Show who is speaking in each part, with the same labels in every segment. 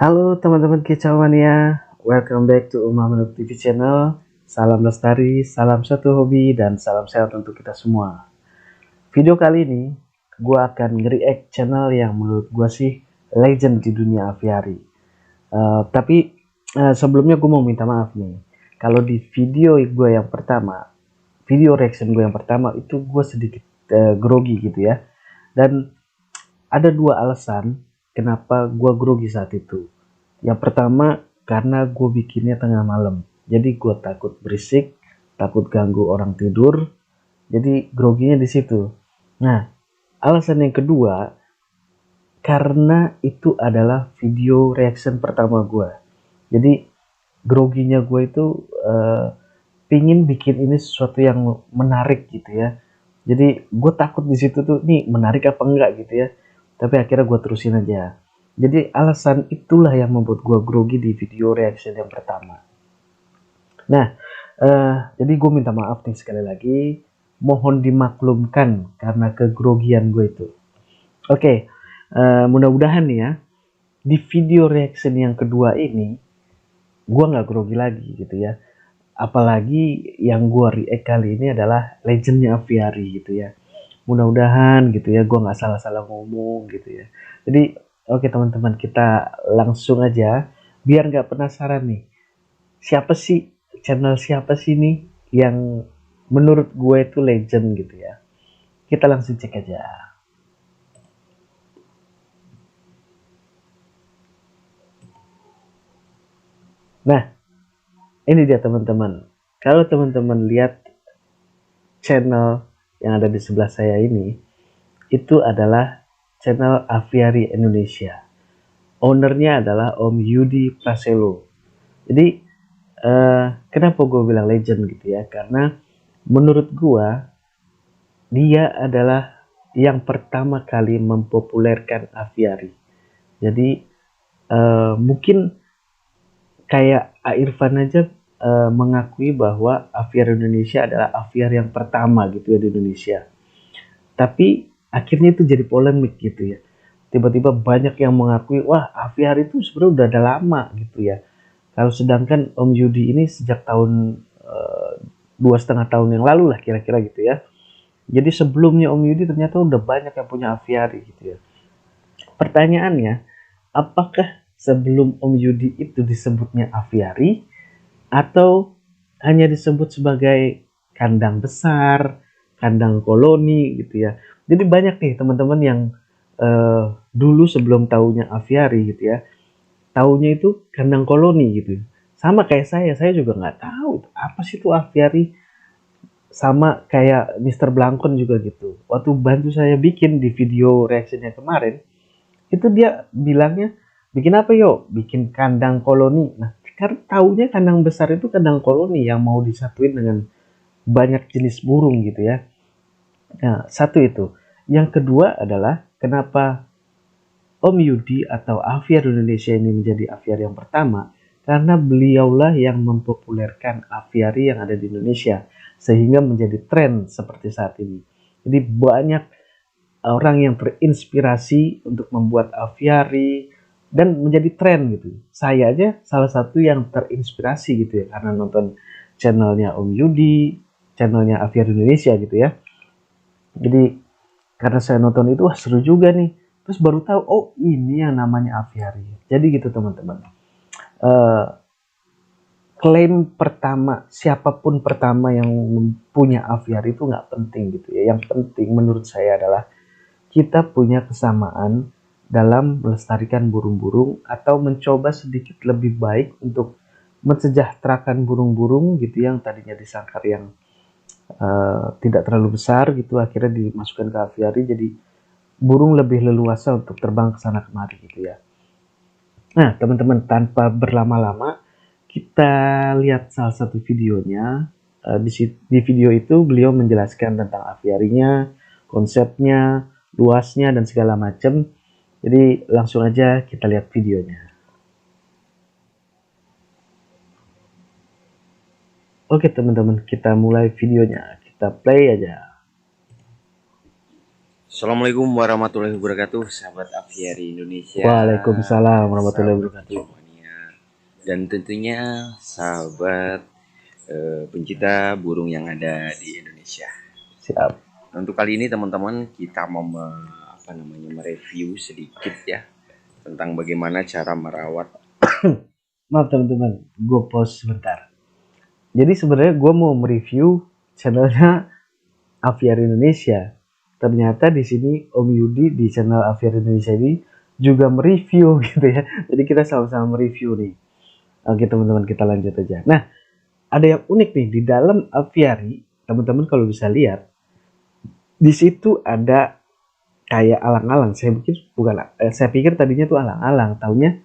Speaker 1: Halo teman-teman kicauania, welcome back to Umar Menuk TV channel. Salam lestari, salam satu hobi, dan salam sehat untuk kita semua. Video kali ini, gue akan nge-react channel yang menurut gue sih legend di dunia aviari. Tapi sebelumnya gue mau minta maaf nih. Kalau di video gue yang pertama, video reaction gue yang pertama itu gue sedikit grogi gitu ya. Dan ada dua alasan kenapa gue grogi saat itu. Yang pertama, karena gue bikinnya tengah malam. Jadi gue takut berisik, takut ganggu orang tidur. Jadi groginya di situ. Nah, alasan yang kedua, karena itu adalah video reaction pertama gue. Jadi groginya gue itu pingin bikin ini sesuatu yang menarik gitu ya. Jadi gue takut di situ tuh, nih menarik apa enggak gitu ya. Tapi akhirnya gue terusin aja. Jadi alasan itulah yang membuat gue grogi di video reaction yang pertama. Nah, jadi gue minta maaf nih sekali lagi. Mohon dimaklumkan karena kegrogian gue itu. Oke, mudah-mudahan nih ya. Di video reaction yang kedua ini, gue nggak grogi lagi gitu ya. Apalagi yang gue react kali ini adalah legendnya Aviary gitu ya. Mudah-mudahan gitu ya gue nggak salah-salah ngomong gitu ya. Jadi oke teman-teman, kita langsung aja biar nggak penasaran nih, siapa sih, channel siapa sih nih yang menurut gue itu legend gitu ya. Kita langsung cek aja. Nah, ini dia teman-teman. Kalau teman-teman lihat channel yang ada di sebelah saya ini, itu adalah channel Aviary Indonesia. Ownernya adalah Om Yudi Praselo. Jadi kenapa gue bilang legend gitu ya? Karena menurut gue dia adalah yang pertama kali mempopulerkan aviari. Jadi mungkin kayak Irfan aja mengakui bahwa aviari Indonesia adalah aviari yang pertama gitu ya di Indonesia. Tapi akhirnya itu jadi polemik gitu ya. Tiba-tiba banyak yang mengakui, wah aviari itu sebenarnya udah ada lama gitu ya. Kalau sedangkan Om Yudi ini sejak tahun 2,5 tahun yang lalu lah kira-kira gitu ya. Jadi sebelumnya Om Yudi ternyata udah banyak yang punya aviari gitu ya. Pertanyaannya, apakah sebelum Om Yudi itu disebutnya aviari atau hanya disebut sebagai kandang besar, kandang koloni gitu ya. Jadi banyak nih teman-teman yang dulu sebelum tahunya aviari gitu ya, tahunya itu kandang koloni gitu. Sama kayak saya juga nggak tahu apa sih itu aviari. Sama kayak Mr. Blankon juga gitu. Waktu bantu saya bikin di video reaksinya kemarin, itu dia bilangnya, bikin apa yuk? Bikin kandang koloni. Nah, karena taunya kandang besar itu kandang koloni yang mau disatuin dengan banyak jenis burung gitu ya. Nah, satu itu. Yang kedua adalah kenapa Om Yudi atau Aviar Indonesia ini menjadi aviari yang pertama, karena beliaulah yang mempopulerkan aviari yang ada di Indonesia sehingga menjadi tren seperti saat ini. Jadi banyak orang yang terinspirasi untuk membuat aviari dan menjadi tren gitu. Saya aja salah satu yang terinspirasi gitu ya karena nonton channelnya Om Yudi, channelnya Aviari Indonesia gitu ya. Jadi karena saya nonton itu, wah seru juga nih. Terus baru tahu, oh ini yang namanya aviari. Jadi gitu teman-teman. Eh, Klaim pertama, siapapun pertama yang punya aviari itu nggak penting gitu ya. Yang penting menurut saya adalah kita punya kesamaan dalam melestarikan burung-burung atau mencoba sedikit lebih baik untuk mensejahterakan burung-burung gitu yang tadinya disangkar yang tidak terlalu besar gitu, akhirnya dimasukkan ke aviari jadi burung lebih leluasa untuk terbang ke sana kemari gitu ya. Nah teman-teman, tanpa berlama-lama kita lihat salah satu videonya. Di video itu beliau menjelaskan tentang aviarinya, konsepnya, luasnya dan segala macam. Jadi langsung aja kita lihat videonya. Oke teman-teman, kita mulai videonya. Kita play aja.
Speaker 2: Assalamualaikum warahmatullahi wabarakatuh, sahabat aviari Indonesia,
Speaker 1: Waalaikumsalam warahmatullahi
Speaker 2: sahabat
Speaker 1: wabarakatuh.
Speaker 2: semuanya, dan tentunya sahabat pencinta burung yang ada di Indonesia.
Speaker 1: Siap.
Speaker 2: Untuk kali ini teman-teman kita mau mereview sedikit ya tentang bagaimana cara merawat.
Speaker 1: Maaf teman-teman, gue pause sebentar. Jadi sebenarnya gue mau mereview channelnya Aviary Indonesia. Ternyata di sini Om Yudi di channel Aviary Indonesia ini juga mereview gitu ya. Jadi kita sama-sama mereview nih. Oke teman-teman, kita lanjut aja. Nah, ada yang unik nih di dalam Aviary, teman-teman kalau bisa lihat, di situ ada kayak alang-alang. Saya pikir tadinya tuh alang-alang, taunya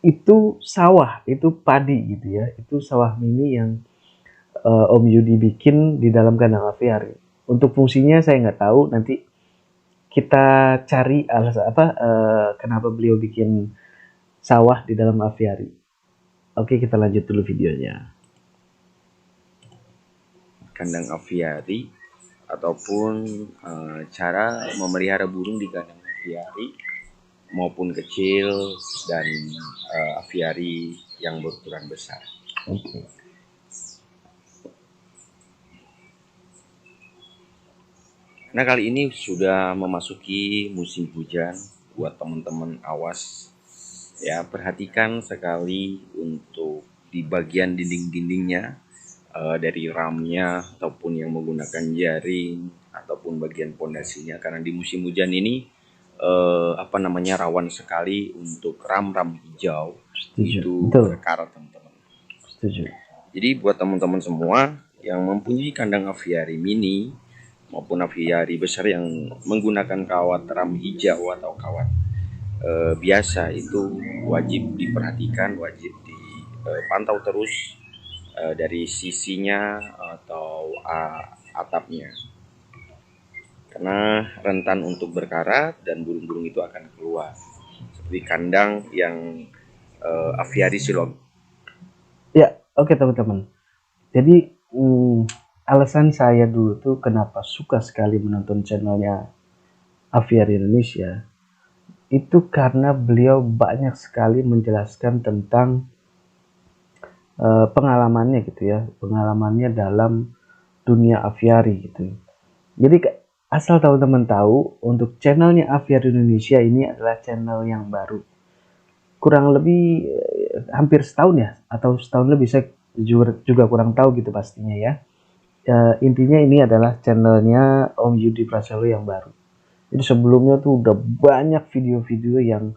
Speaker 1: itu sawah, itu padi gitu ya. Itu sawah mini yang Om Yudi bikin di dalam kandang aviari. Untuk fungsinya saya nggak tahu, nanti kita cari alasan apa kenapa beliau bikin sawah di dalam aviari. Oke, kita lanjut dulu videonya.
Speaker 2: Kandang aviari ataupun cara memelihara burung di kandang aviari maupun kecil dan aviari yang berukuran besar.
Speaker 1: Oke.
Speaker 2: Nah, kali ini sudah memasuki musim hujan. Buat teman-teman awas ya, perhatikan sekali untuk di bagian dinding-dindingnya, dari ramnya ataupun yang menggunakan jaring ataupun bagian pondasinya, karena di musim hujan ini rawan sekali untuk ram-ram hijau.
Speaker 1: Setuju.
Speaker 2: Itu
Speaker 1: Betul.
Speaker 2: berkarat teman-teman.
Speaker 1: Setuju.
Speaker 2: Jadi buat teman-teman semua yang mempunyai kandang aviari mini maupun aviari besar yang menggunakan kawat ram hijau atau kawat biasa, itu wajib diperhatikan, wajib dipantau terus dari sisinya atau atapnya, karena rentan untuk berkarat dan burung-burung itu akan keluar, seperti kandang yang aviari silog.
Speaker 1: Ya, oke teman-teman. Jadi alasan saya dulu tuh kenapa suka sekali menonton channelnya Aviary Indonesia itu karena beliau banyak sekali menjelaskan tentang pengalamannya gitu ya, pengalamannya dalam dunia aviary gitu. Jadi asal teman-teman tahu, untuk channelnya Aviary Indonesia ini adalah channel yang baru, kurang lebih hampir setahun ya, atau setahun lebih, saya juga kurang tahu gitu pastinya ya. Intinya ini adalah channelnya Om Yudi Prasojo yang baru. Jadi sebelumnya tuh udah banyak video-video yang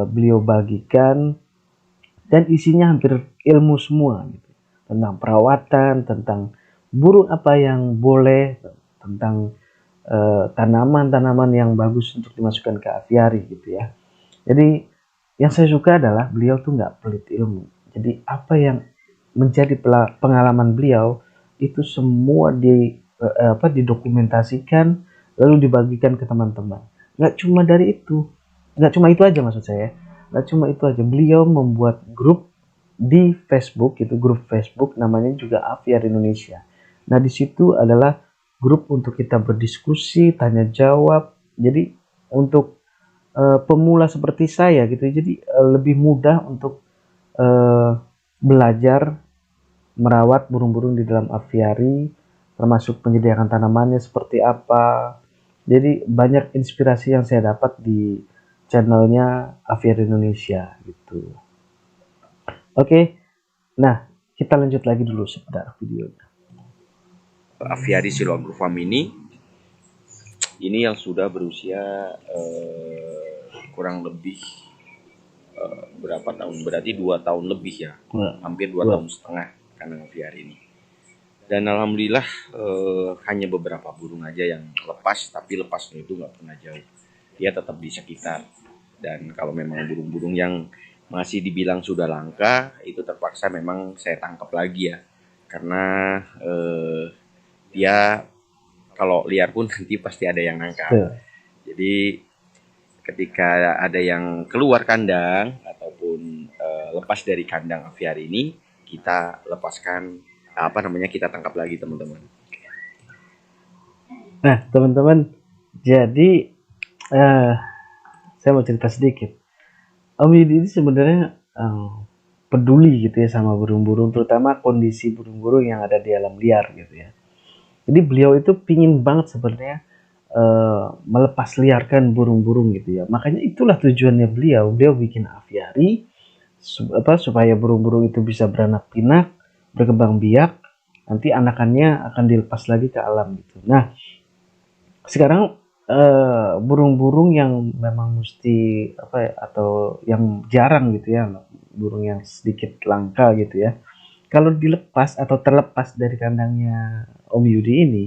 Speaker 1: beliau bagikan dan isinya hampir ilmu semua gitu. Tentang perawatan, tentang burung apa yang boleh, tentang tanaman-tanaman yang bagus untuk dimasukkan ke aviari gitu ya. Jadi yang saya suka adalah beliau tuh nggak pelit ilmu. Jadi apa yang menjadi pengalaman beliau itu semua didokumentasikan lalu dibagikan ke teman-teman. Nggak cuma dari itu, nggak cuma itu aja maksud saya. Nggak cuma itu aja. Beliau membuat grup di Facebook, itu grup Facebook namanya juga Aviary Indonesia. Nah di situ adalah grup untuk kita berdiskusi, tanya jawab. Jadi untuk pemula seperti saya gitu, jadi lebih mudah untuk belajar merawat burung-burung di dalam aviari, termasuk penyediaan tanamannya seperti apa. Jadi banyak inspirasi yang saya dapat di channelnya Aviary Indonesia gitu. Oke, nah kita lanjut lagi dulu sebentar videonya.
Speaker 2: Aviari silogruvam ini yang sudah berusia kurang lebih berapa tahun, berarti 2 tahun lebih ya, hampir 2 tahun setengah kandang aviari ini. Dan alhamdulillah hanya beberapa burung aja yang lepas, tapi lepasnya itu nggak pernah jauh, dia tetap di sekitar. Dan kalau memang burung-burung yang masih dibilang sudah langka, itu terpaksa memang saya tangkap lagi ya, karena dia kalau liar pun nanti pasti ada yang nangkap. Jadi ketika ada yang keluar kandang ataupun lepas dari kandang aviari ini, kita lepaskan, kita tangkap lagi teman-teman.
Speaker 1: Nah teman-teman, Jadi saya mau cerita sedikit. Om Yudi ini sebenarnya peduli gitu ya sama burung-burung, terutama kondisi burung-burung yang ada di alam liar gitu ya. Jadi beliau itu pingin banget sebenarnya melepas liarkan burung-burung gitu ya. Makanya itulah tujuannya beliau. Beliau bikin aviari supaya burung-burung itu bisa beranak pinak, berkembang biak, nanti anakannya akan dilepas lagi ke alam gitu. Nah, sekarang burung-burung yang memang mesti apa ya, atau yang jarang gitu ya, burung yang sedikit langka gitu ya. Kalau dilepas atau terlepas dari kandangnya Om Yudi ini,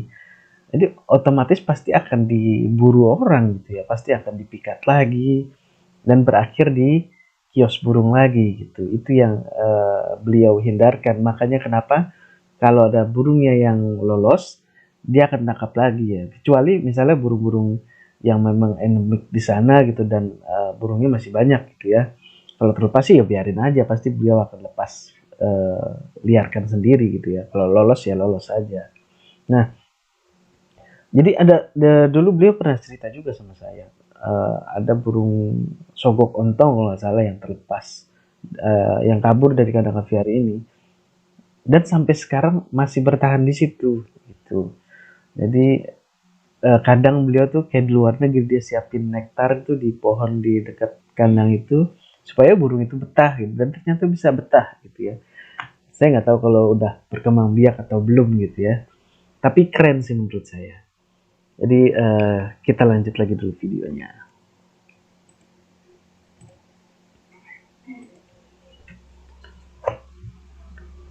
Speaker 1: jadi otomatis pasti akan diburu orang gitu ya, pasti akan dipikat lagi dan berakhir di kios burung lagi gitu. Itu yang beliau hindarkan. Makanya kenapa kalau ada burungnya yang lolos, dia akan tangkap lagi ya. Kecuali misalnya burung-burung yang memang endemik di sana gitu dan burungnya masih banyak gitu ya. Kalau terlepas sih ya biarin aja, pasti beliau akan lepas liarkan sendiri gitu ya. Kalau lolos ya lolos aja. Nah, jadi dulu beliau pernah cerita juga sama saya. Ada burung sogok ontong kalau nggak salah yang terlepas, yang kabur dari kandang aviari ini, dan sampai sekarang masih bertahan di situ. Gitu. Jadi kadang beliau tuh kayak di luar negeri dia siapin nektar itu di pohon di dekat kandang itu supaya burung itu betah gitu, dan ternyata bisa betah gitu ya. Saya nggak tahu kalau udah berkembang biak atau belum gitu ya. Tapi keren sih menurut saya. Jadi kita lanjut lagi dulu videonya.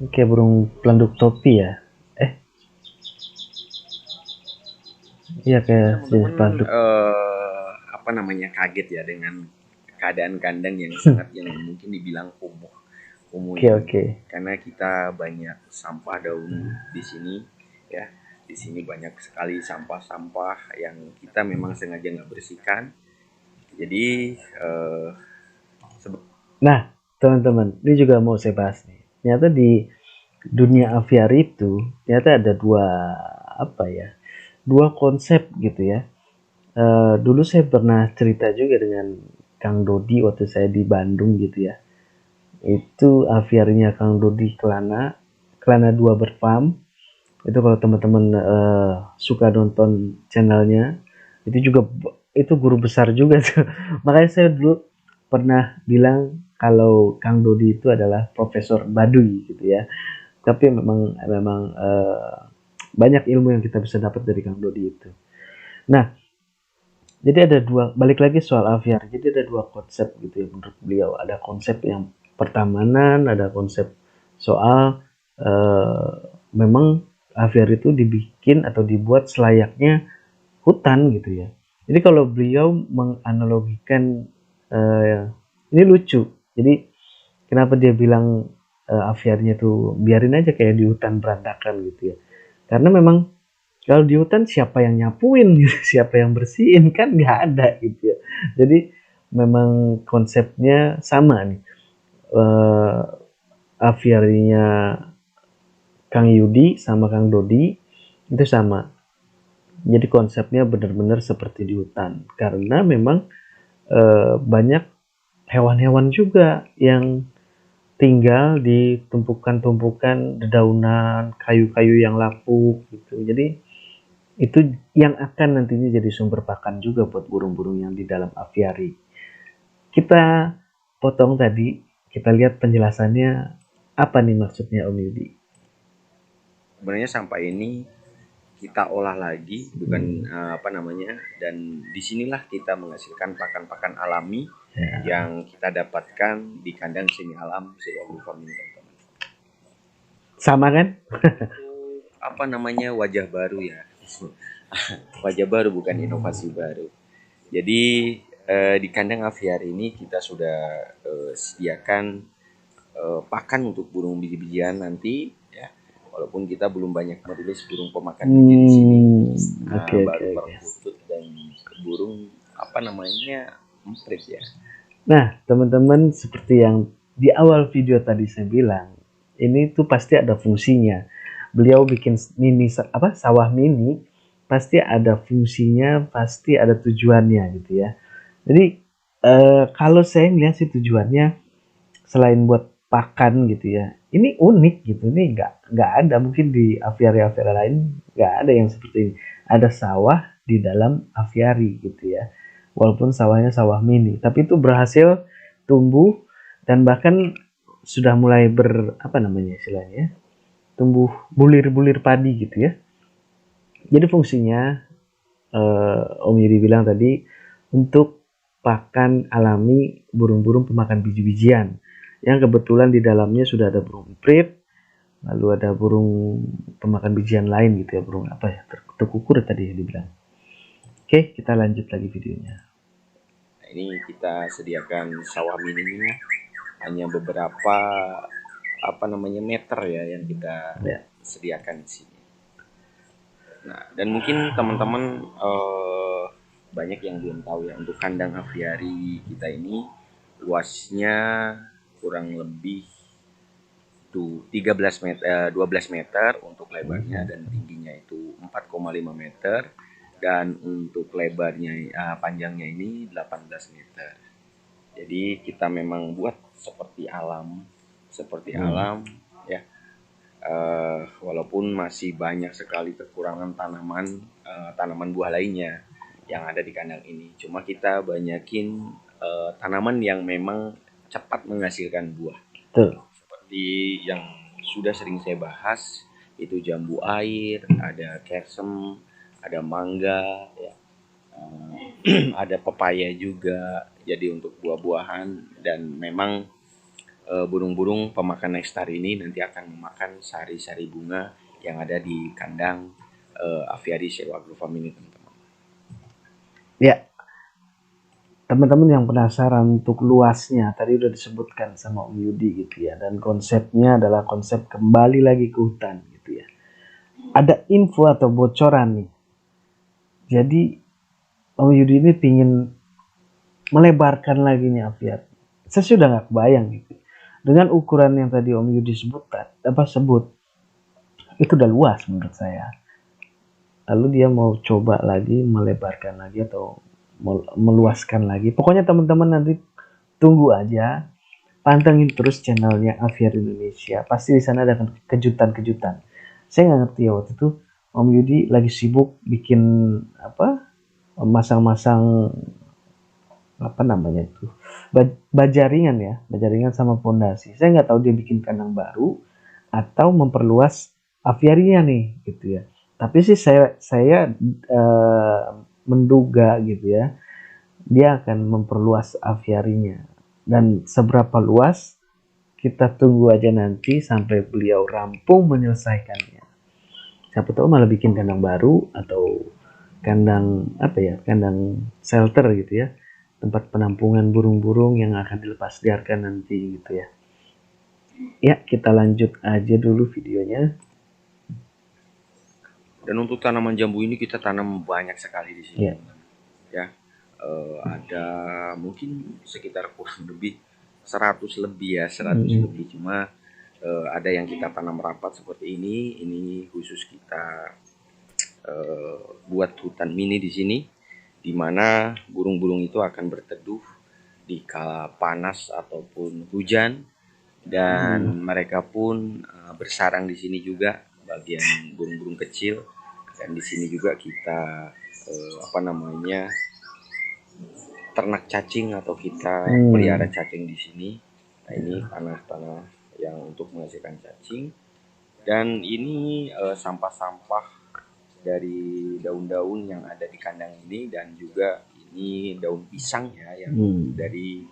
Speaker 1: Oke, burung pelanduk topi ya. Eh, iya kayak jenis
Speaker 2: Teman-teman
Speaker 1: pelanduk.
Speaker 2: apa namanya kaget ya dengan keadaan kandang yang sangat yang mungkin dibilang kumuh
Speaker 1: Oke,
Speaker 2: ini
Speaker 1: oke.
Speaker 2: karena kita banyak sampah daun di sini ya. Di sini banyak sekali sampah-sampah yang kita memang sengaja nggak bersihkan. Jadi
Speaker 1: Nah, teman-teman, ini juga mau saya bahas nih. Ternyata di dunia aviari itu ternyata ada dua apa ya? Dua konsep gitu ya. Dulu saya pernah cerita juga dengan Kang Dodi waktu saya di Bandung gitu ya. Itu aviarinya Kang Dodi Kelana, Kelana 2 Berfarm. Itu kalau teman-teman suka nonton channelnya, itu juga itu guru besar juga tuh. Makanya saya dulu pernah bilang kalau Kang Dodi itu adalah Profesor Baduy gitu ya. Tapi memang memang banyak ilmu yang kita bisa dapat dari Kang Dodi itu. Nah, jadi ada dua, balik lagi soal aviar. Jadi ada dua konsep gitu ya menurut beliau. Ada konsep yang pertamanan, ada konsep soal eh, memang aviar itu dibikin atau dibuat selayaknya hutan gitu ya. Jadi kalau beliau menganalogikan ini lucu. Jadi kenapa dia bilang aviarnya tuh biarin aja kayak di hutan berantakan gitu ya. Karena memang kalau di hutan siapa yang nyapuin gitu, siapa yang bersihin kan nggak ada gitu ya. Jadi memang konsepnya sama nih. Eh, aviarinya Kang Yudi sama Kang Dodi itu sama. Jadi konsepnya benar-benar seperti di hutan karena memang banyak hewan-hewan juga yang tinggal di tumpukan-tumpukan dedaunan, kayu-kayu yang lapuk gitu. Jadi itu yang akan nantinya jadi sumber pakan juga buat burung-burung yang di dalam aviari. Kita potong tadi, kita lihat penjelasannya apa nih maksudnya Om Yudi.
Speaker 2: sebenarnya sampah ini kita olah lagi bukan apa namanya dan disinilah kita menghasilkan pakan-pakan alami
Speaker 1: Ya.
Speaker 2: yang kita dapatkan di kandang semi alam Siloglu Farming teman-teman.
Speaker 1: Sama kan?
Speaker 2: Apa namanya wajah baru ya. Wajah baru bukan inovasi baru. Jadi di kandang aviari ini kita sudah sediakan pakan untuk burung biji-bijian nanti ya. Walaupun kita belum banyak merilis burung pemakan biji di sini. Baru perkutut dan burung apa namanya emprit ya.
Speaker 1: Nah, teman-teman seperti yang di awal video tadi saya bilang, ini tuh pasti ada fungsinya. Beliau bikin mini sawah mini pasti ada fungsinya, pasti ada tujuannya gitu ya. Jadi kalau saya ngeliat sih tujuannya selain buat pakan gitu ya, ini unik gitu. Ini nggak ada mungkin di aviari-aviari lain, nggak ada yang seperti ini. Ada sawah di dalam aviari gitu ya. Walaupun sawahnya sawah mini, tapi itu berhasil tumbuh dan bahkan sudah mulai apa namanya istilahnya, tumbuh bulir-bulir padi gitu ya. Jadi fungsinya Om Yudi bilang tadi untuk pakan alami burung-burung pemakan biji-bijian yang kebetulan di dalamnya sudah ada burung prit, lalu ada burung pemakan bijian lain gitu ya, burung apa ya, tekukur tadi yang dibilang. Oke, kita lanjut lagi videonya.
Speaker 2: Nah, ini kita sediakan sawah mininya hanya beberapa meter ya yang kita sediakan di sini. Nah, dan mungkin teman-teman banyak yang belum tahu ya, untuk kandang aviari kita ini luasnya kurang lebih tuh 12 meter untuk lebarnya, dan tingginya itu 4,5 meter, dan untuk lebarnya panjangnya ini 18 meter. Jadi kita memang buat seperti alam ya. Walaupun masih banyak sekali kekurangan tanaman buah lainnya yang ada di kandang ini. Cuma kita banyakin tanaman yang memang cepat menghasilkan buah.
Speaker 1: Tuh.
Speaker 2: Seperti yang sudah sering saya bahas, itu jambu air, ada kersem, ada mangga, ya. Ada pepaya juga. Jadi untuk buah-buahan, dan memang burung-burung pemakan nektar ini nanti akan memakan sari-sari bunga yang ada di kandang aviari Sewa Agrofarm ini, teman-teman.
Speaker 1: Ya, teman-teman yang penasaran untuk luasnya tadi udah disebutkan sama Om Yudi gitu ya, dan konsepnya adalah konsep kembali lagi ke hutan gitu ya. Ada info atau bocoran nih. Jadi Om Yudi ini pingin melebarkan lagi nih aviari. Saya sudah nggak kebayang gitu. Dengan ukuran yang tadi Om Yudi sebut, itu udah luas menurut saya. Lalu dia mau coba lagi melebarkan lagi atau meluaskan lagi. Pokoknya teman-teman nanti tunggu aja, pantengin terus channelnya Aviari Indonesia. Pasti di sana ada kejutan-kejutan. Saya nggak ngerti ya, waktu itu Om Yudi lagi sibuk bikin masang-masang apa namanya itu, bajaringan ya, bajaringan sama pondasi. Saya nggak tahu dia bikin kandang baru atau memperluas aviarinya nih gitu ya. Tapi sih saya menduga gitu ya, dia akan memperluas aviarinya. Dan seberapa luas kita tunggu aja nanti sampai beliau rampung menyelesaikannya. Siapa tahu malah bikin kandang baru atau kandang kandang shelter gitu ya, tempat penampungan burung-burung yang akan dilepas liarkan nanti gitu ya. Ya, kita lanjut aja dulu videonya.
Speaker 2: Dan untuk tanaman jambu ini kita tanam banyak sekali di sini, ya. Ada mungkin sekitar kurang lebih 100 lebih ya, 100 lebih. Cuma ada yang kita tanam rapat seperti ini khusus kita buat hutan mini di sini, di mana burung-burung itu akan berteduh di kala panas ataupun hujan, dan mereka pun bersarang di sini juga, bagian burung-burung kecil. Dan di sini juga kita ternak cacing atau kita pelihara cacing di sini. Nah, ini tanah-tanah yang untuk menghasilkan cacing. Dan ini sampah-sampah dari daun-daun yang ada di kandang ini, dan juga ini daun pisang ya, yang dari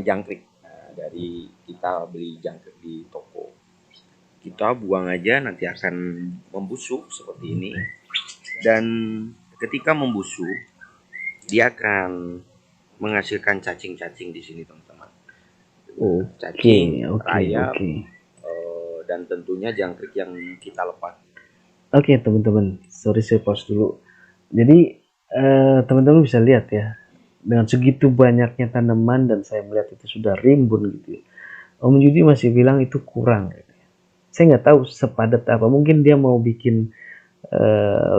Speaker 2: jangkrik. Nah, dari kita beli jangkrik di toko, kita buang aja, nanti akan membusuk seperti ini. Dan ketika membusuk, dia akan menghasilkan cacing-cacing di sini, teman-teman. Cacing, rayap, dan tentunya jangkrik yang kita lepas.
Speaker 1: Oke, teman-teman, sorry saya pause dulu. Jadi teman-teman bisa lihat ya, dengan segitu banyaknya tanaman dan saya melihat itu sudah rimbun gitu ya, Om Yudi masih bilang itu kurang gitu. Saya nggak tahu sepadat apa, mungkin dia mau bikin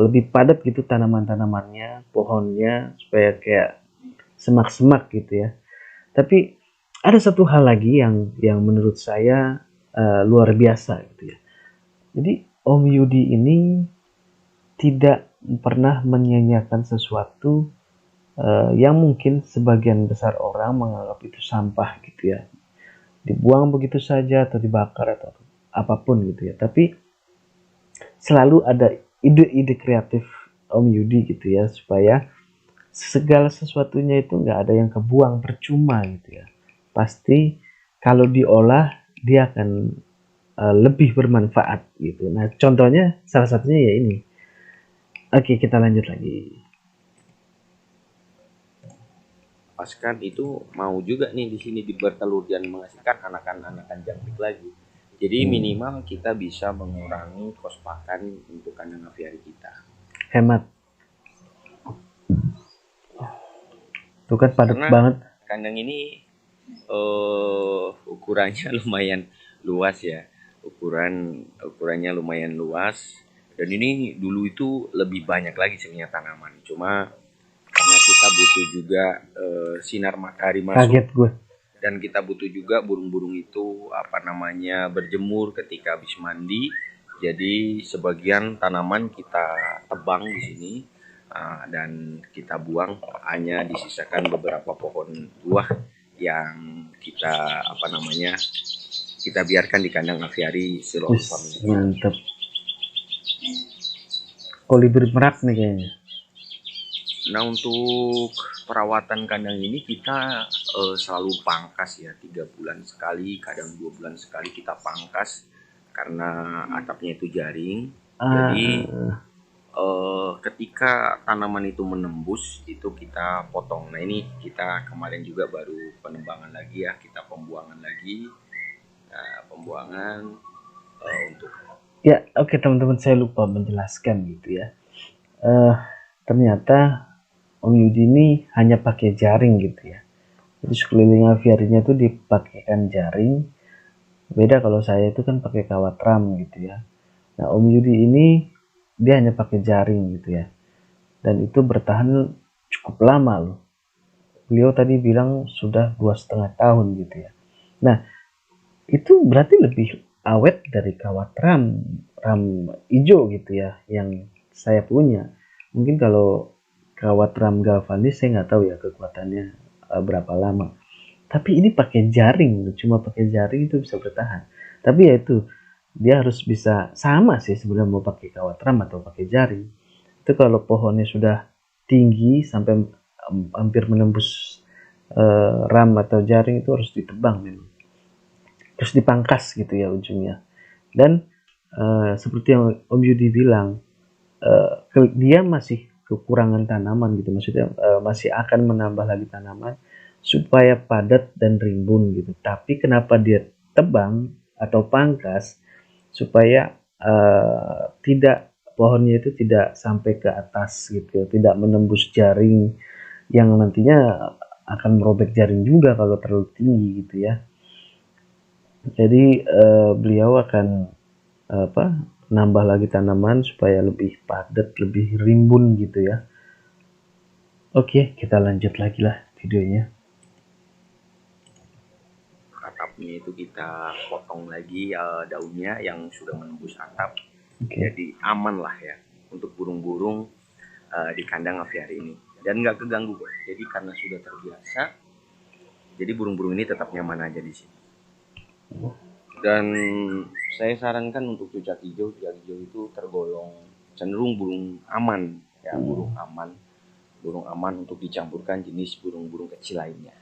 Speaker 1: lebih padat gitu tanaman-tanamannya, pohonnya, supaya kayak semak-semak gitu ya. Tapi ada satu hal lagi yang menurut saya luar biasa gitu ya. Jadi Om Yudi ini tidak pernah menyanyiakan sesuatu yang mungkin sebagian besar orang menganggap itu sampah gitu ya. Dibuang begitu saja atau dibakar atau apapun gitu ya. Tapi selalu ada ide-ide kreatif Om Yudi gitu ya, supaya segala sesuatunya itu nggak ada yang kebuang percuma gitu ya. Pasti kalau diolah dia akan lebih bermanfaat gitu. Nah, contohnya salah satunya ya ini. Oke, kita lanjut lagi.
Speaker 2: Pas kan itu mau juga nih di sini bertelur dan menghasilkan anakan-anakan jangkrik lagi. Jadi minimal kita bisa mengurangi kos pakan untuk kandang aviari kita.
Speaker 1: Hemat. Tuh kan padat
Speaker 2: Karena
Speaker 1: banget.
Speaker 2: kandang ini ukurannya lumayan luas ya. Ukurannya lumayan luas. Dan ini dulu itu lebih banyak lagi sebenarnya tanaman. Cuma karena kita butuh juga sinar matahari masuk,
Speaker 1: Kaget gue.
Speaker 2: dan kita butuh juga burung-burung itu berjemur ketika habis mandi. Jadi sebagian tanaman kita tebang di sini, dan kita buang, hanya disisakan beberapa pohon buah yang kita biarkan di kandang aviari Siloam ini.
Speaker 1: Mantep. Kolibri merak nih kayaknya.
Speaker 2: Nah, untuk perawatan kandang ini kita selalu pangkas ya, 3 bulan sekali, kadang 2 bulan sekali kita pangkas karena atapnya itu jaring. Jadi ketika tanaman itu menembus itu kita potong. Nah, ini kita kemarin juga baru penembangan lagi ya, kita pembuangan lagi. Nah, pembuangan untuk
Speaker 1: Ya, oke teman-teman, saya lupa menjelaskan gitu ya. Ternyata Om Yudi ini hanya pakai jaring gitu ya. Jadi sekeliling aviarinya tuh dipakaikan jaring. Beda kalau saya itu kan pakai kawat ram gitu ya. Nah, Om Yudi ini dia hanya pakai jaring gitu ya. Dan itu bertahan cukup lama loh. Beliau tadi bilang sudah 2,5 tahun gitu ya. Nah, itu berarti lebih awet dari kawat ram hijau gitu ya yang saya punya. Mungkin kalau kawat ram galvanis saya nggak tahu ya kekuatannya berapa lama. Tapi ini pakai jaring, cuma pakai jaring itu bisa bertahan. Tapi ya itu dia harus bisa sama sih sebenarnya mau pakai kawat ram atau pakai jaring. Itu kalau pohonnya sudah tinggi sampai hampir menembus ram atau jaring itu harus ditebang memang. Terus dipangkas gitu ya ujungnya. Dan seperti yang Om Yudi bilang, dia masih kekurangan tanaman gitu, maksudnya masih akan menambah lagi tanaman supaya padat dan rimbun gitu. Tapi kenapa dia tebang atau pangkas supaya tidak pohonnya itu tidak sampai ke atas gitu, tidak menembus jaring yang nantinya akan merobek jaring juga kalau terlalu tinggi gitu ya. Jadi beliau akan nambah lagi tanaman supaya lebih padat, lebih rimbun gitu ya. Oke, kita lanjut lagi lah videonya.
Speaker 2: atapnya itu kita potong lagi daunnya yang sudah menembus atap. Jadi aman lah ya untuk burung-burung di kandang aviari ini, dan nggak keganggu kok. Jadi karena sudah terbiasa, jadi burung-burung ini tetap nyaman aja di sini. Dan saya sarankan untuk cucak hijau itu tergolong cenderung burung aman ya, burung aman untuk dicampurkan jenis burung-burung kecil lainnya.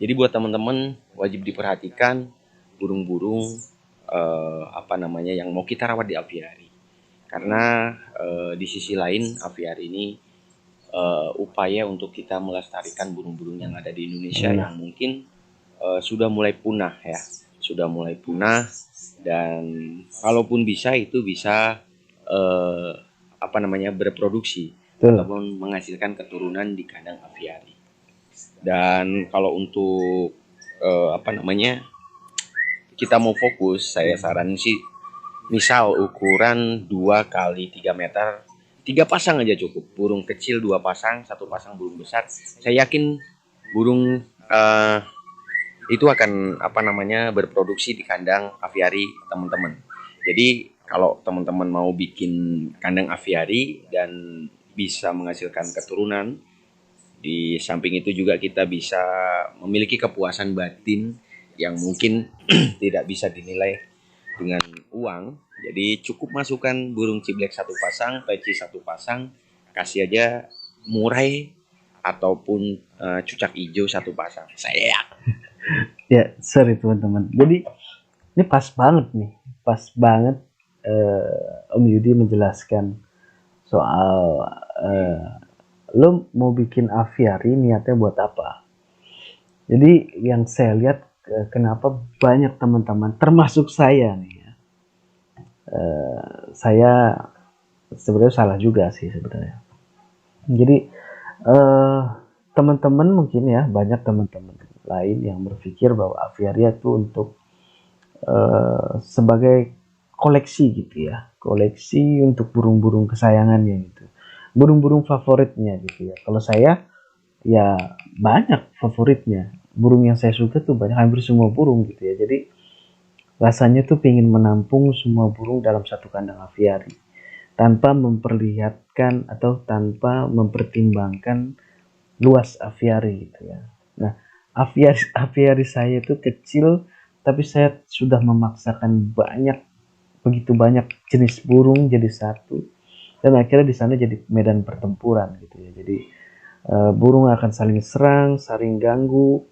Speaker 2: Jadi buat teman-teman wajib diperhatikan burung-burung yang mau kita rawat di aviari. Karena di sisi lain aviari ini upaya untuk kita melestarikan burung-burung yang ada di Indonesia yang mungkin sudah mulai punah ya. Sudah mulai punah, dan kalaupun bisa itu bisa berproduksi ataupun menghasilkan keturunan di kandang aviari. Dan kalau untuk kita mau fokus, saya saran sih misal ukuran 2 kali 3 meter, 3 pasang aja cukup. Burung kecil 2 pasang, 1 pasang burung besar. Saya yakin burung itu akan berproduksi di kandang aviari teman-teman. Jadi kalau teman-teman mau bikin kandang aviari dan bisa menghasilkan keturunan, di samping itu juga kita bisa memiliki kepuasan batin yang mungkin tidak bisa dinilai dengan uang. Jadi cukup masukkan burung ciblek 1 pasang, peci 1 pasang, kasih aja murai ataupun cucak hijau 1 pasang. Saya
Speaker 1: Ya, sorry teman-teman. Jadi ini pas banget nih, pas banget Om Yudi menjelaskan soal lo mau bikin aviari niatnya buat apa. Jadi yang saya lihat kenapa banyak teman-teman, termasuk saya nih ya, saya sebenarnya salah juga sih sebenarnya. Jadi teman-teman mungkin ya, banyak teman-teman lain yang berpikir bahwa aviaria itu untuk sebagai koleksi gitu ya, koleksi untuk burung-burung kesayangannya gitu, burung-burung favoritnya gitu ya. Kalau saya ya banyak favoritnya, burung yang saya suka tuh banyak, hampir semua burung gitu ya. Jadi rasanya tuh pengen menampung semua burung dalam satu kandang aviari tanpa memperlihatkan atau tanpa mempertimbangkan luas aviari gitu ya. Nah, aviari saya itu kecil, tapi saya sudah memaksakan begitu banyak jenis burung jadi satu, dan akhirnya di sana jadi medan pertempuran gitu ya. Jadi burung akan saling serang, saling ganggu,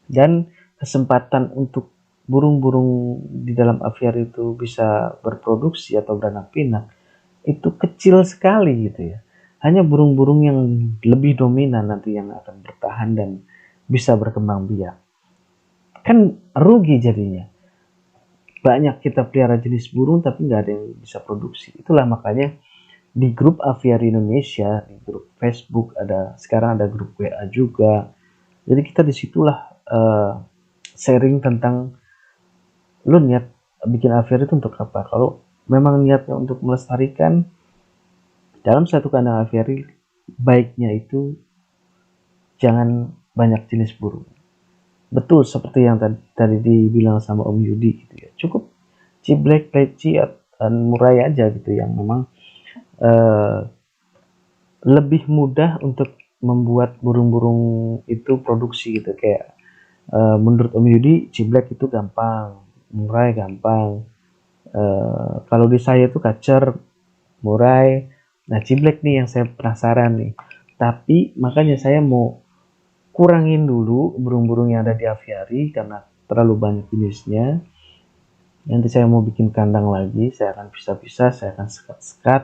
Speaker 1: dan kesempatan untuk burung-burung di dalam aviari itu bisa berproduksi atau beranak pinak itu kecil sekali gitu ya. Hanya burung-burung yang lebih dominan nanti yang akan bertahan dan bisa berkembang biak. Kan rugi jadinya. Banyak kita pelihara jenis burung tapi nggak ada yang bisa produksi. Itulah makanya di grup Aviari Indonesia, di grup Facebook ada, sekarang ada grup WA juga. Jadi kita disitulah sharing tentang lu niat bikin aviari itu untuk apa. Kalau memang niatnya untuk melestarikan, dalam satu kandang aviari baiknya itu jangan banyak jenis burung. Betul seperti yang tadi dibilang sama Om Yudi gitu ya. Cukup ciblek, peci, dan murai aja gitu yang memang uh, lebih mudah untuk membuat burung-burung itu produksi gitu. Kayak menurut Om Yudi ciblek itu gampang, murai gampang. Kalau di saya itu kacer, murai. Nah, ciblek nih yang saya penasaran nih. Tapi makanya saya mau kurangin dulu burung-burung yang ada di aviari karena terlalu banyak jenisnya. Nanti saya mau bikin kandang lagi, saya akan pisah-pisah, saya akan sekat-sekat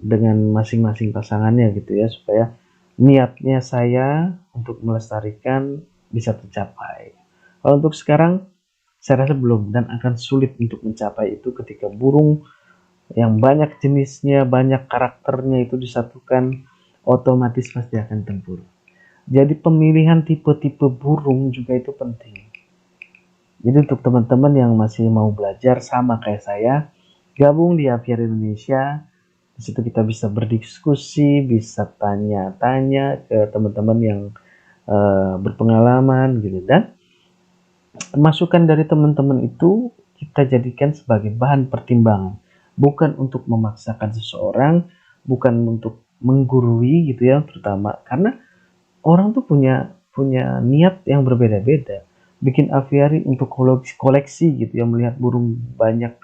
Speaker 1: dengan masing-masing pasangannya gitu ya, supaya niatnya saya untuk melestarikan bisa tercapai. Kalau untuk sekarang saya rasa belum, dan akan sulit untuk mencapai itu ketika burung yang banyak jenisnya, banyak karakternya itu disatukan, otomatis pasti akan tempur. Jadi pemilihan tipe-tipe burung juga itu penting. Jadi untuk teman-teman yang masih mau belajar sama kayak saya, gabung di Aviary Indonesia. Di situ kita bisa berdiskusi, bisa tanya-tanya ke teman-teman yang berpengalaman gitu, dan masukan dari teman-teman itu kita jadikan sebagai bahan pertimbangan, bukan untuk memaksakan seseorang, bukan untuk menggurui gitu ya, terutama karena orang tuh punya punya niat yang berbeda-beda. Bikin aviari untuk koleksi gitu ya, melihat burung banyak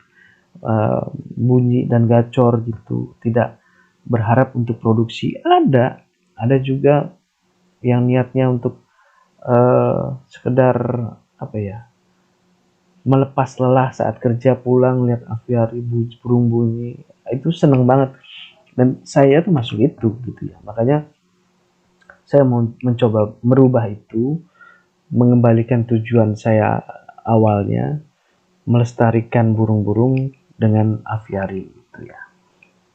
Speaker 1: bunyi dan gacor gitu, tidak berharap untuk produksi. Ada juga yang niatnya untuk sekedar apa ya, melepas lelah saat kerja, pulang lihat aviari burung bunyi, itu seneng banget, dan saya tuh masuk itu gitu ya. Makanya saya mau mencoba merubah itu, mengembalikan tujuan saya awalnya, melestarikan burung-burung dengan aviari gitu ya.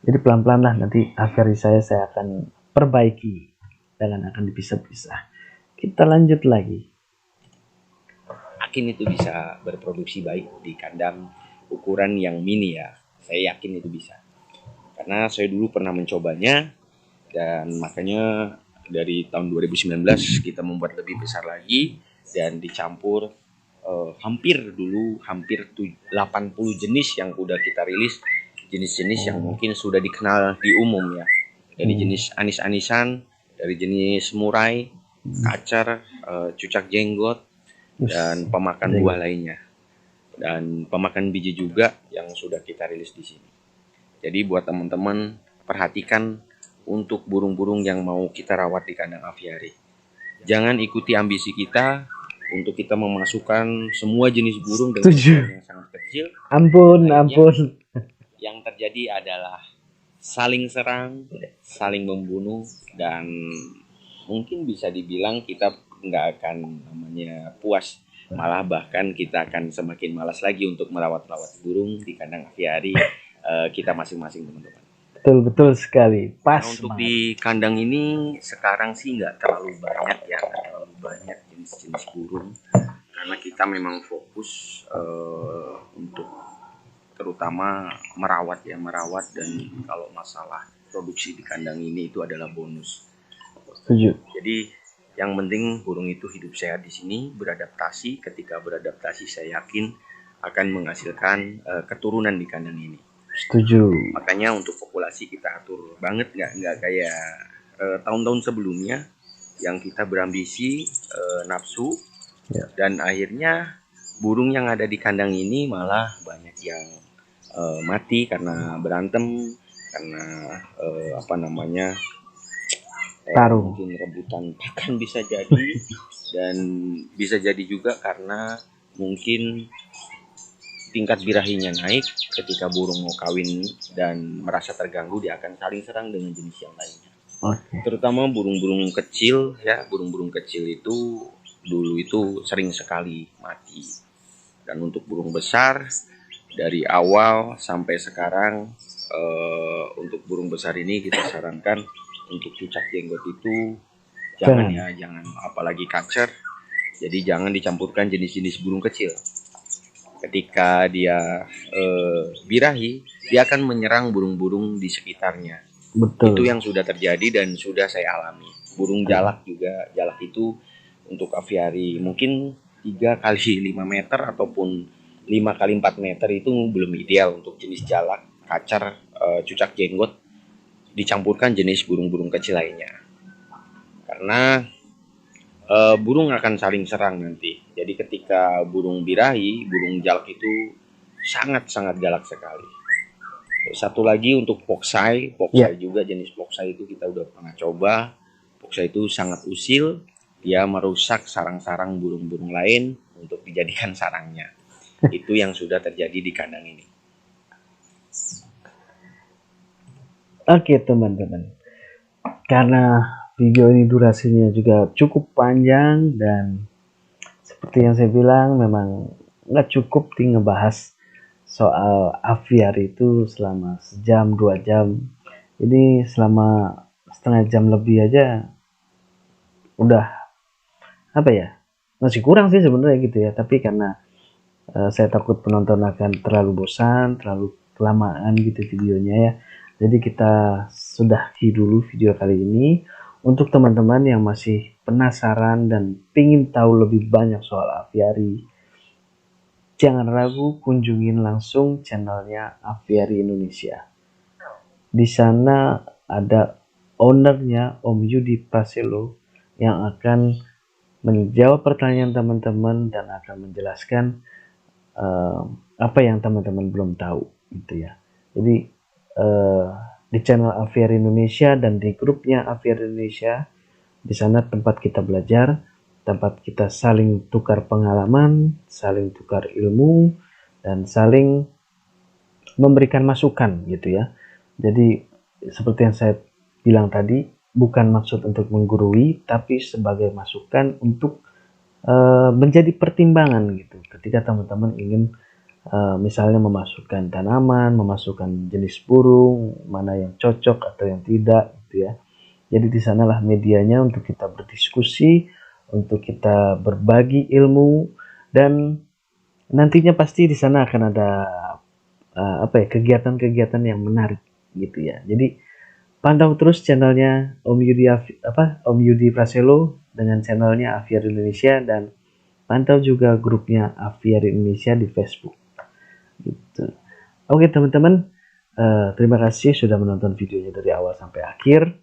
Speaker 1: Jadi pelan-pelan lah nanti aviari saya akan perbaiki dan akan dipisah-pisah. Kita lanjut lagi.
Speaker 2: yakin itu bisa berproduksi baik di kandang ukuran yang mini ya. Saya yakin itu bisa. Karena saya dulu pernah mencobanya, dan makanya dari tahun 2019 kita membuat lebih besar lagi dan dicampur hampir 80 jenis yang udah kita rilis, jenis-jenis yang mungkin sudah dikenal di umum ya. Dari jenis anis-anisan, dari jenis murai, kacer, cucak jenggot, dan pemakan buah lainnya. Dan pemakan biji juga yang sudah kita rilis di sini. Jadi buat teman-teman, perhatikan untuk burung-burung yang mau kita rawat di kandang aviari. Jangan ikuti ambisi kita untuk kita memasukkan semua jenis burung dengan ukuran yang sangat kecil.
Speaker 1: Ampun.
Speaker 2: Yang terjadi adalah saling serang, saling membunuh, dan mungkin bisa dibilang kita nggak akan namanya puas. Malah bahkan kita akan semakin malas lagi untuk merawat-rawat burung di kandang aviari kita masing-masing, teman-teman.
Speaker 1: Betul sekali. Pas.
Speaker 2: Nah, untuk di kandang ini sekarang sih nggak terlalu banyak ya, jenis-jenis burung, karena kita memang fokus untuk terutama merawat, dan kalau masalah produksi di kandang ini itu adalah bonus.
Speaker 1: Setuju.
Speaker 2: Jadi yang penting burung itu hidup sehat di sini, beradaptasi. Ketika beradaptasi, saya yakin akan menghasilkan keturunan di kandang ini.
Speaker 1: Setuju.
Speaker 2: Makanya untuk populasi kita atur banget, nggak kayak tahun-tahun sebelumnya yang kita berambisi nafsu ya. Dan akhirnya burung yang ada di kandang ini malah banyak yang mati karena berantem, karena
Speaker 1: tarung,
Speaker 2: mungkin rebutan pakan bisa jadi, dan bisa jadi juga karena mungkin tingkat birahinya naik. Ketika burung mau kawin dan merasa terganggu, dia akan saling serang dengan jenis yang lainnya. Terutama burung-burung kecil ya, burung-burung kecil itu dulu itu sering sekali mati. Dan untuk burung besar dari awal sampai sekarang, untuk burung besar ini kita sarankan untuk cucak jenggot itu jangan, apalagi kacer. Jadi jangan dicampurkan jenis-jenis burung kecil. Ketika dia birahi, dia akan menyerang burung-burung di sekitarnya.
Speaker 1: Betul.
Speaker 2: Itu yang sudah terjadi dan sudah saya alami. Burung jalak juga, jalak itu untuk aviari mungkin 3 kali 5 meter ataupun 5 kali 4 meter itu belum ideal untuk jenis jalak, kacar, cucak jenggot dicampurkan jenis burung-burung kecil lainnya. Karena burung akan saling serang nanti. Jadi ketika burung birahi, burung jalak itu sangat-sangat galak sekali. Satu lagi untuk poksai juga, jenis poksai itu kita udah pernah coba. Poksai itu sangat usil, dia merusak sarang-sarang burung-burung lain untuk dijadikan sarangnya. Itu yang sudah terjadi di kandang ini.
Speaker 1: Oke teman-teman, karena video ini durasinya juga cukup panjang dan seperti yang saya bilang memang nggak cukup ngebahas soal aviari itu selama sejam 2 jam. Ini selama setengah jam lebih aja udah masih kurang sih sebenarnya gitu ya. Tapi karena saya takut penonton akan terlalu bosan, terlalu kelamaan gitu videonya ya. Jadi kita sudahi dulu video kali ini. Untuk teman-teman yang masih penasaran dan ingin tahu lebih banyak soal aviari, jangan ragu kunjungin langsung channelnya Aviari Indonesia. Di sana ada ownernya Om Yudi Praselo yang akan menjawab pertanyaan teman-teman dan akan menjelaskan apa yang teman-teman belum tahu gitu ya. Jadi di channel Aviari Indonesia dan di grupnya Aviari Indonesia, di sana tempat kita belajar, tempat kita saling tukar pengalaman, saling tukar ilmu, dan saling memberikan masukan gitu ya. Jadi seperti yang saya bilang tadi, bukan maksud untuk menggurui, tapi sebagai masukan untuk menjadi pertimbangan gitu. Ketika teman-teman ingin misalnya memasukkan tanaman, memasukkan jenis burung, mana yang cocok atau yang tidak gitu ya. Jadi di sanalah medianya untuk kita berdiskusi, untuk kita berbagi ilmu, dan nantinya pasti di sana akan ada kegiatan-kegiatan yang menarik gitu ya. Jadi pantau terus channelnya Om Yudi Praselo dengan channelnya Aviar Indonesia, dan pantau juga grupnya Aviar Indonesia di Facebook gitu. Oke teman-teman, terima kasih sudah menonton videonya dari awal sampai akhir,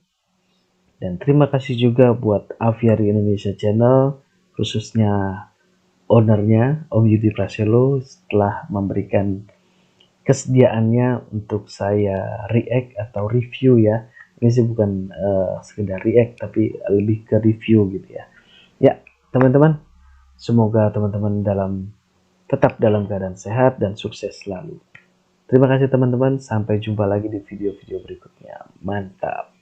Speaker 1: dan terima kasih juga buat Aviari Indonesia Channel, khususnya ownernya Om Yudi Praselo, setelah memberikan kesediaannya untuk saya react atau review ya. Ini sih bukan sekedar react, tapi lebih ke review gitu ya. Ya teman-teman, semoga teman-teman tetap dalam keadaan sehat dan sukses selalu. Terima kasih teman-teman, sampai jumpa lagi di video-video berikutnya. Mantap.